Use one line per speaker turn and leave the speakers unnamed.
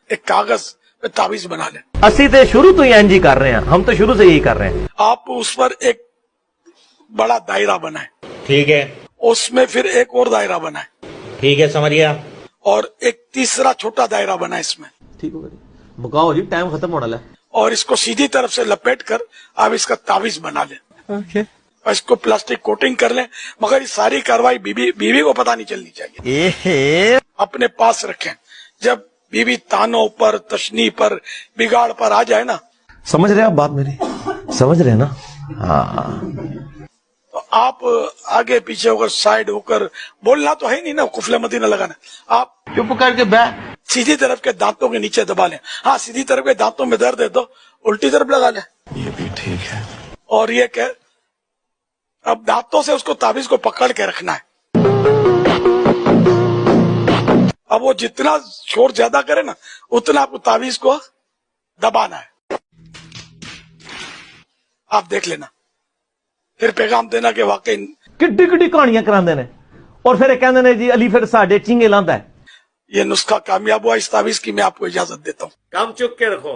एक कागज पे ताबीज बना लें।
ਅਸੀਂ ਤੇ ਸ਼ੁਰੂ ਤੋਂ ਹੀ ਇੰਜ ਹੀ ਕਰ ਰਹੇ ਹਾਂ, हम तो शुरू से यही कर रहे हैं।
आप उस पर एक बड़ा दायरा बनाए,
ठीक है,
उसमें फिर एक और दायरा बनाए,
ठीक है, समझ गया।
और एक तीसरा छोटा दायरा बनाए इसमें,
ठीक होगा जी, मुकाओ जी, टाइम खत्म होने लगा।
और इसको सीधी तरफ से लपेट कर आप इसका ताबीज बना लें। और इसको प्लास्टिक कोटिंग कर लें, मगर ये सारी कार्रवाई बीवी को पता नहीं चलनी चाहिए। अपने पास रखें। जब बीवी तानों पर, तशनी पर, बिगाड़ पर आ जाए ना,
समझ रहे हैं आप बात मेरी, समझ रहे हैं ना? हाँ,
तो आप आगे पीछे होकर, साइड होकर, बोलना तो है नहीं ना, कुफले मदीना लगाना। आप
चुप करके बैठ,
सीधी तरफ के दांतों के नीचे दबा लें। हाँ, सीधी तरफ के दांतों में दर्द है तो उल्टी तरफ लगा लें।
ये भी ठीक है।
और ये क्या, अब दांतों से उसको ताबीज को पकड़ के रखना है। अब वो जितना शोर ज्यादा करे ना, उतना आपको ताबीज को दबाना है। आप देख लेना, फिर पैगाम देना कि वाकई
किड्डी किड्डी कहानियां करांदे ने, और फिर कहंदे ने जी अली फिर साडे चिंगे लांदा है।
ये नुस्खा कामयाब हुआ। इस ताबीज की मैं आपको इजाजत देता हूँ।
काम चुक के रखो।